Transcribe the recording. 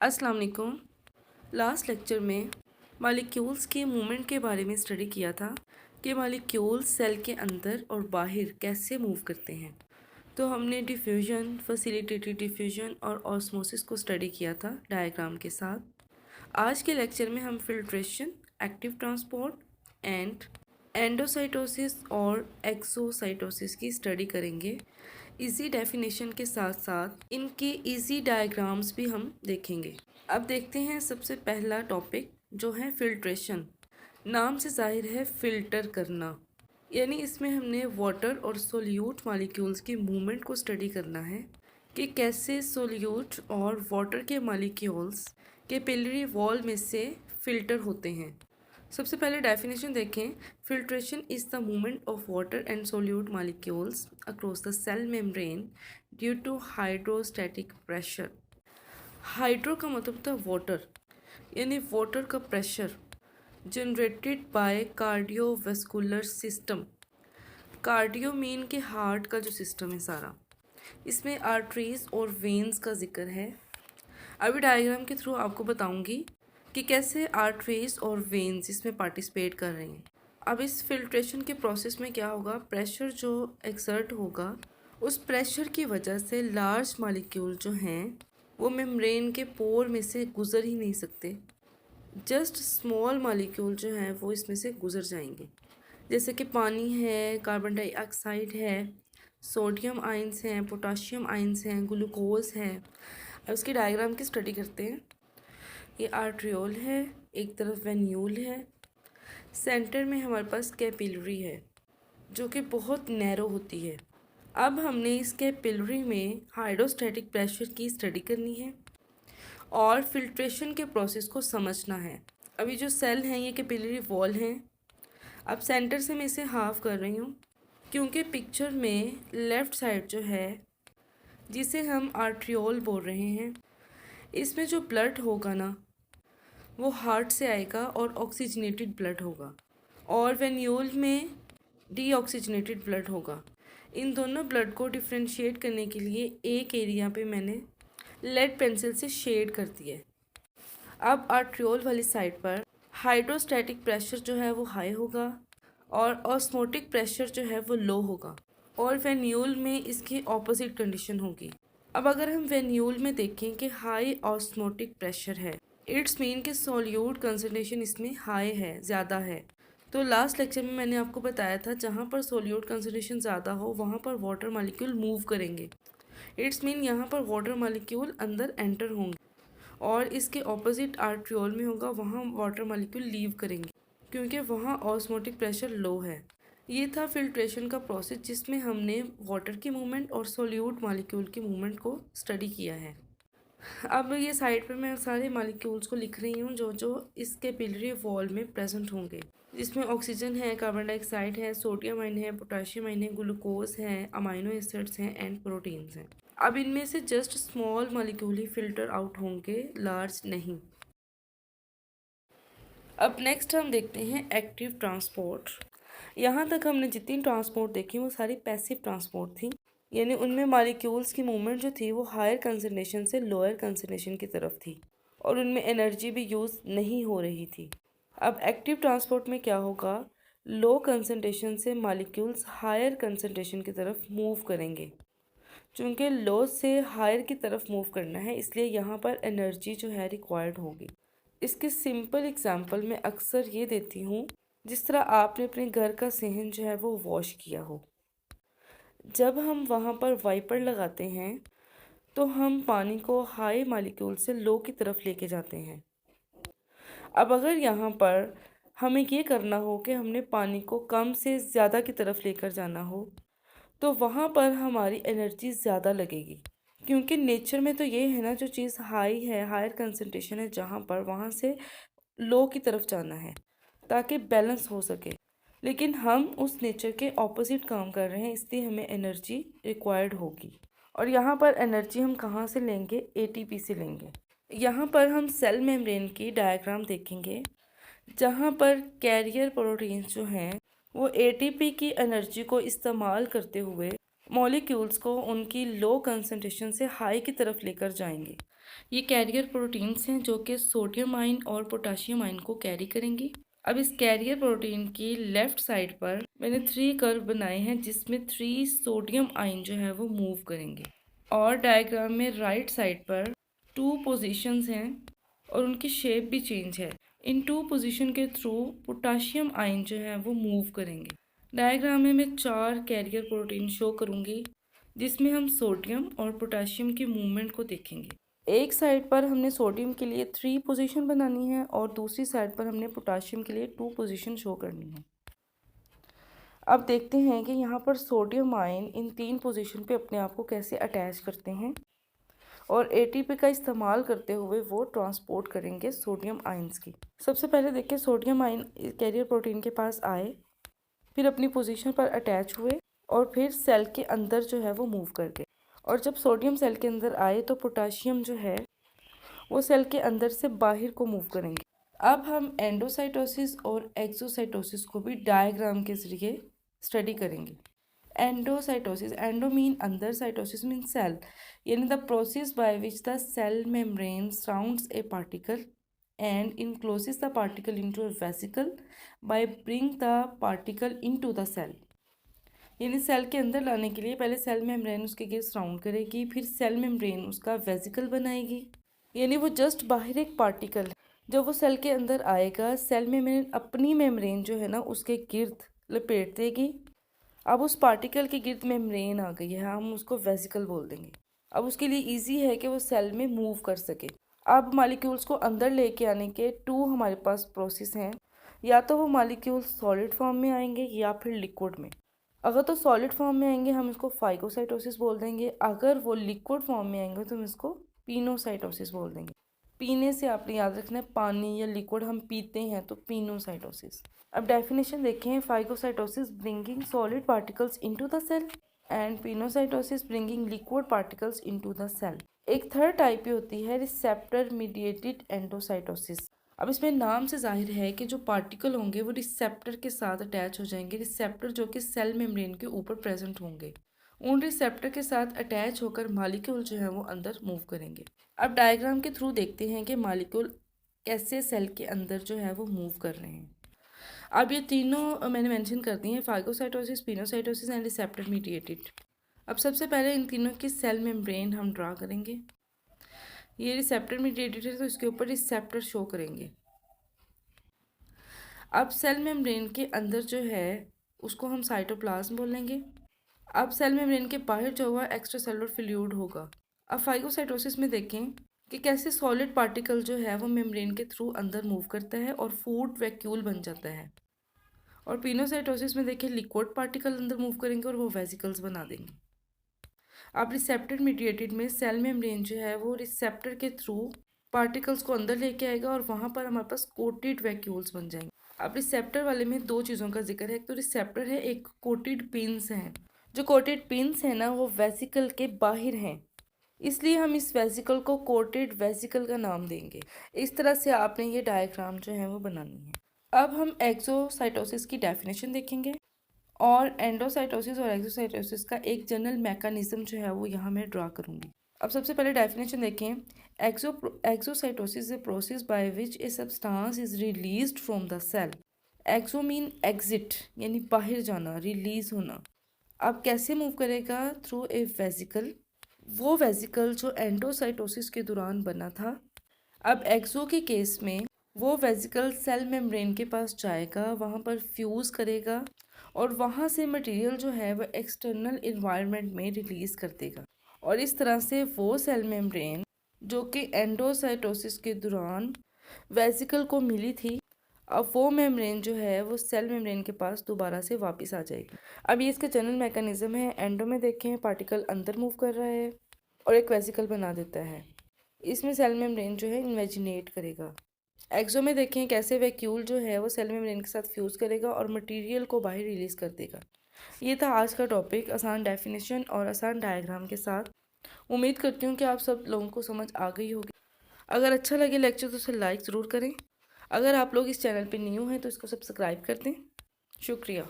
अस्सलाम वालेकुम। Last lecture में मॉलिक्यूल्स के मूवमेंट के बारे में स्टडी किया था कि मॉलिक्यूल्स सेल के अंदर और बाहर कैसे मूव करते हैं। तो हमने डिफ्यूजन, फैसिलिटेटेड डिफ्यूजन और ऑस्मोसिस को स्टडी किया था डायग्राम के साथ। आज के लेक्चर में हम filtration, active transport and endocytosis और एक्सोसाइटोसिस की स्टडी करेंगे। इजी डेफिनेशन के साथ साथ इनके इजी डायग्राम्स भी हम देखेंगे। अब देखते हैं सबसे पहला टॉपिक जो है फिल्ट्रेशन। नाम से जाहिर है फिल्टर करना, यानी इसमें हमने वाटर और सोल्यूट मॉलिक्यूल्स की मूवमेंट को स्टडी करना है कि कैसे सोल्यूट और वाटर के मॉलिक्यूल्स कैपिलरी वॉल में से फिल्टर होते हैं। सबसे पहले डेफिनेशन देखें। Filtration is the movement of water and solute molecules across the cell membrane due to hydrostatic pressure. Hydro का मतलब था वाटर, यानी वाटर का pressure generated by cardiovascular system. Cardio mean के हार्ट का जो सिस्टम है सारा, इसमें आर्टरीज और वेन्स का जिक्र है। अभी डायग्राम के थ्रू आपको बताऊंगी कि कैसे आर्टरीज और वेन्स इसमें पार्टिसिपेट कर रही हैं। अब इस फिल्ट्रेशन के प्रोसेस में क्या होगा, प्रेशर जो एक्सर्ट होगा, उस प्रेशर की वजह से लार्ज मॉलिक्यूल जो हैं वो मेम्ब्रेन के पोर में से गुजर ही नहीं सकते। जस्ट स्मॉल मॉलिक्यूल जो हैं वो इसमें से गुजर जाएंगे, जैसे कि पानी है, कार्बन डाइऑक्साइड है, सोडियम आयंस हैं, पोटाशियम आयंस हैं, ग्लूकोज है। अब इसकी डायग्राम की स्टडी करते हैं। ये आर्ट्रियोल है, एक तरफ वेन्यूल है, सेंटर में हमारे पास कैपिलरी है जो कि बहुत नैरो होती है। अब हमने इस कैपिलरी में हाइड्रोस्टैटिक प्रेशर की स्टडी करनी है और फिल्ट्रेशन के प्रोसेस को समझना है। अभी जो सेल हैं ये कैपिलरी वॉल हैं। अब सेंटर से मैं इसे हाफ कर रही हूँ क्योंकि पिक्चर में लेफ़्ट साइड जो है जिसे हम आर्ट्रियोल बोल रहे हैं, इसमें जो ब्लड होगा ना वो हार्ट से आएगा और ऑक्सीजनेटेड ब्लड होगा, और वेन्यूल में डीऑक्सीजनेटेड ब्लड होगा। इन दोनों ब्लड को डिफ्रेंशिएट करने के लिए एक एरिया पे मैंने लेड पेंसिल से शेड कर दिया है। अब आर्ट्रियोल वाली साइड पर हाइड्रोस्टैटिक प्रेशर जो है वो हाई होगा और ऑस्मोटिक प्रेशर जो है वो लो होगा, और वेन्यूल में इसकी ऑपोजिट कंडीशन होगी। अब अगर हम वेन्यूल में देखें कि हाई ऑस्मोटिक प्रेशर है, इट्स मीन कि सोल्यूट कंसनट्रेशन इसमें हाई है, ज़्यादा है। तो लास्ट लेक्चर में मैंने आपको बताया था जहाँ पर सोल्यूट कंसनट्रेशन ज़्यादा हो वहाँ पर वाटर मॉलिक्यूल मूव करेंगे। इट्स मीन यहाँ पर वाटर मॉलिक्यूल अंदर एंटर होंगे, और इसके ऑपोजिट आर्ट्रियोल में होगा वहाँ वाटर मॉलिक्यूल लीव करेंगे क्योंकि वहाँ ऑस्मोटिक प्रेशर लो है। ये था फिल्ट्रेशन का प्रोसेस जिसमें हमने वाटर की मूवमेंट और सोल्यूट मॉलिक्यूल की मूवमेंट को स्टडी किया है। अब ये साइड पे मैं सारे मॉलिक्यूल्स को लिख रही हूँ जो जो इस कैपिलरी वॉल में प्रेजेंट होंगे, जिसमें ऑक्सीजन है, कार्बन डाइऑक्साइड है, सोडियम आयन है, पोटाशियम आयन है, ग्लूकोज है, अमाइनो एसिड्स हैं एंड प्रोटीन्स हैं। अब इनमें से जस्ट स्मॉल मॉलिक्यूल ही फिल्टर आउट होंगे, लार्ज नहीं। अब नेक्स्ट हम देखते हैं एक्टिव ट्रांसपोर्ट। यहाँ तक हमने जितनी ट्रांसपोर्ट देखी वो सारी पैसिव ट्रांसपोर्ट थी, यानी उनमें मॉलिक्यूल्स की मूवमेंट जो थी वो हायर कंसंट्रेशन से लोअर कंसंट्रेशन की तरफ थी और उनमें एनर्जी भी यूज़ नहीं हो रही थी। अब एक्टिव ट्रांसपोर्ट में क्या होगा, लो कंसंट्रेशन से मॉलिक्यूल्स हायर कंसंट्रेशन की तरफ मूव करेंगे। चूँकि लो से हायर की तरफ मूव करना है इसलिए यहाँ पर एनर्जी जो है रिक्वायर्ड होगी। इसके सिंपल एग्जांपल मैं अक्सर ये देती हूँ, जिस तरह आपने अपने घर का सहन जो है वो वॉश किया हो। जब हम वहाँ पर वाइपर लगाते हैं तो हम पानी को हाई मॉलिक्यूल से लो की तरफ लेके जाते हैं। अब अगर यहाँ पर हमें ये करना हो कि हमने पानी को कम से ज़्यादा की तरफ लेकर जाना हो तो वहाँ पर हमारी एनर्जी ज़्यादा लगेगी, क्योंकि नेचर में तो ये है ना, जो चीज़ हाई है, हायर कंसंट्रेशन है जहाँ पर, वहाँ से लो की तरफ जाना है ताकि बैलेंस हो सके। लेकिन हम उस नेचर के ऑपोजिट काम कर रहे हैं, इसलिए हमें एनर्जी रिक्वायर्ड होगी। और यहाँ पर एनर्जी हम कहाँ से लेंगे, एटीपी से लेंगे। यहाँ पर हम सेल मेम्ब्रेन की डायग्राम देखेंगे जहाँ पर कैरियर प्रोटीन्स जो हैं वो एटीपी की एनर्जी को इस्तेमाल करते हुए मॉलिक्यूल्स को उनकी लो कंसंट्रेशन से हाई की तरफ लेकर जाएंगे। ये कैरियर प्रोटीन्स हैं जो कि सोडियम आयन और पोटाशियम आयन को कैरी करेंगी। अब इस कैरियर प्रोटीन की लेफ्ट साइड पर मैंने 3 कर्व बनाए हैं जिसमें 3 सोडियम आयन जो है वो मूव करेंगे। और डायग्राम में राइट साइड पर 2 पोजीशंस हैं और उनकी शेप भी चेंज है। इन 2 पोजीशन के थ्रू पोटाशियम आयन जो है वो मूव करेंगे। डायग्राम में मैं 4 कैरियर प्रोटीन शो करूंगी जिसमें हम सोडियम और पोटाशियम की मूवमेंट को देखेंगे। एक साइड पर हमने सोडियम के लिए 3 पोजीशन बनानी है और दूसरी साइड पर हमने पोटाशियम के लिए 2 पोजीशन शो करनी है। अब देखते हैं कि यहाँ पर सोडियम आयन इन 3 पोजीशन पे अपने आप को कैसे अटैच करते हैं और एटीपी का इस्तेमाल करते हुए वो ट्रांसपोर्ट करेंगे सोडियम आयंस की। सबसे पहले देखिए सोडियम आयन कैरियर प्रोटीन के पास आए, फिर अपनी पोजीशन पर अटैच हुए और फिर सेल के अंदर जो है वो मूव कर गए। और जब सोडियम सेल के अंदर आए तो पोटाशियम जो है वो सेल के अंदर से बाहर को मूव करेंगे। अब हम एंडोसाइटोसिस और एक्सोसाइटोसिस को भी डायग्राम के जरिए स्टडी करेंगे। एंडोसाइटोसिस, एंडो मीन अंदर, साइटोसिस मीन सेल, यानी the process by which the cell membrane surrounds a particle and encloses the particle into a vesicle by bring the particle into the cell। यानी cell के अंदर लाने के लिए पहले cell membrane उसके गिर सराउंड करेगी, फिर सेल मेम्ब्रेन उसका वेसिकल बनाएगी, यानी वो जस्ट बाहर एक पार्टिकल। जब वो सेल के अंदर आएगा सेल मेम्ब्रेन अपनी मेम्ब्रेन जो है ना उसके गिर्द लपेट देगी। अब उस पार्टिकल के गिर्द मेम्ब्रेन आ गई है, हम उसको वेसिकल बोल देंगे। अब उसके लिए इजी है कि वो सेल में मूव कर सके। अब मॉलिक्यूल्स को अंदर लेके आने के 2 हमारे पास प्रोसेस हैं, या तो वो मॉलिक्यूल्स सॉलिड फॉर्म में आएंगे या फिर लिक्विड में। अगर तो सॉलिड फॉर्म में आएंगे हम इसको फाइगोसाइटोसिस बोल देंगे, अगर वो लिक्विड फॉर्म में आएंगे तो हम इसको पिनोसाइटोसिस बोल देंगे। पीने से आपने याद रखना है, पानी या लिक्विड हम पीते हैं तो पिनोसाइटोसिस। अब डेफिनेशन देखें, phagocytosis bringing solid particles into the cell and pinocytosis bringing liquid particles into the cell. एक थर्ड टाइप की होती है रिसेप्टर मीडिएटेड एंडोसाइटोसिस। अब इसमें नाम से जाहिर है कि जो पार्टिकल होंगे वो रिसेप्टर के साथ अटैच हो जाएंगे, रिसेप्टर जो कि सेल मेम्ब्रेन के ऊपर प्रेजेंट होंगे। उन रिसेप्टर के साथ अटैच होकर मॉलिक्यूल जो है वो अंदर मूव करेंगे। अब डायग्राम के थ्रू देखते हैं कि मॉलिक्यूल कैसे सेल के अंदर जो है वो मूव कर रहे हैं। अब ये तीनों मैंने मेंशन कर दी हैं, phagocytosis, pinocytosis and receptor mediated. अब सबसे पहले इन तीनों की सेल मेम्ब्रेन हम ड्रा करेंगे। ये रिसेप्टर मीडिएटेड है तो इसके ऊपर रिसेप्टर शो करेंगे। अब सेल मेम्ब्रेन के अंदर जो है उसको हम साइटोप्लाज्म बोलेंगे। अब सेल मेम्ब्रेन के बाहर जो हुआ एक्स्ट्रा सेलुलर फ्लूइड होगा। अब फाइगोसाइटोसिस में देखें कि कैसे सॉलिड पार्टिकल जो है वो मेम्ब्रेन के थ्रू अंदर मूव करता है और फूड वैक्यूल बन जाता है। और पिनोसाइटोसिस में देखें लिक्विड पार्टिकल अंदर मूव करेंगे और वो वेसिकल्स बना देंगे। अब रिसेप्टर मीडिएटेड में सेल मेम्ब्रेन जो है वो रिसेप्टर के थ्रू पार्टिकल्स को अंदर लेके आएगा और वहाँ पर हमारे पास कोटेड वैक्यूल्स बन जाएंगे। अब रिसेप्टर वाले में 2 चीज़ों का जिक्र है, एक तो रिसेप्टर है, एक कोटेड पिन्स हैं। जो कोटेड पिन्स हैं ना वो वेसिकल के बाहर हैं, इसलिए हम इस वेसिकल को कोटेड वेसिकल का नाम देंगे। इस तरह से आपने ये डायग्राम जो है वो बनानी है। अब हम एक्सोसाइटोसिस की डेफिनेशन देखेंगे और एंडोसाइटोसिस और एक्सोसाइटोसिस का एक जनरल मैकेनिज्म जो है वो यहाँ मैं ड्रा करूँगी। अब सबसे पहले डेफिनेशन देखें, exocytosis is a process by which a substance is released from the cell. Exo mean exit, यानी बाहर जाना, रिलीज होना। अब कैसे मूव करेगा? Through a vesicle. वो वेसिकल जो एंडोसाइटोसिस के दौरान बना था। अब एक्सो के केस में वो वेसिकल सेल मेम्ब्रेन के पास जाएगा, वहाँ पर फ्यूज़ करेगा और वहाँ से मटेरियल जो है वह एक्सटर्नल इन्वायरमेंट में रिलीज़ कर देगा। और इस तरह से वो सेल मेम्ब्रेन जो कि एंडोसाइटोसिस के दौरान वेसिकल को मिली थी, अब वो मेम्ब्रेन जो है वो सेल मेम्ब्रेन के पास दोबारा से वापस आ जाएगी। अब ये इसका जनरल मैकेनिज्म है। एंडो में देखें पार्टिकल अंदर मूव कर रहा है और एक वेसिकल बना देता है, इसमें सेल मेम्ब्रेन जो है इन्वेजिनेट करेगा। एक्सो में देखें कैसे वैक्यूल जो है वो सेल मेम्ब्रेन के साथ फ्यूज़ करेगा और मटेरियल को बाहर रिलीज़ कर देगा। ये था आज का टॉपिक, आसान डेफिनेशन और आसान डायग्राम के साथ। उम्मीद करती हूँ कि आप सब लोगों को समझ आ गई होगी। अगर अच्छा लगे लेक्चर तो उसे लाइक ज़रूर करें। अगर आप लोग इस चैनल पे न्यू हैं तो इसको सब्सक्राइब कर दें। शुक्रिया।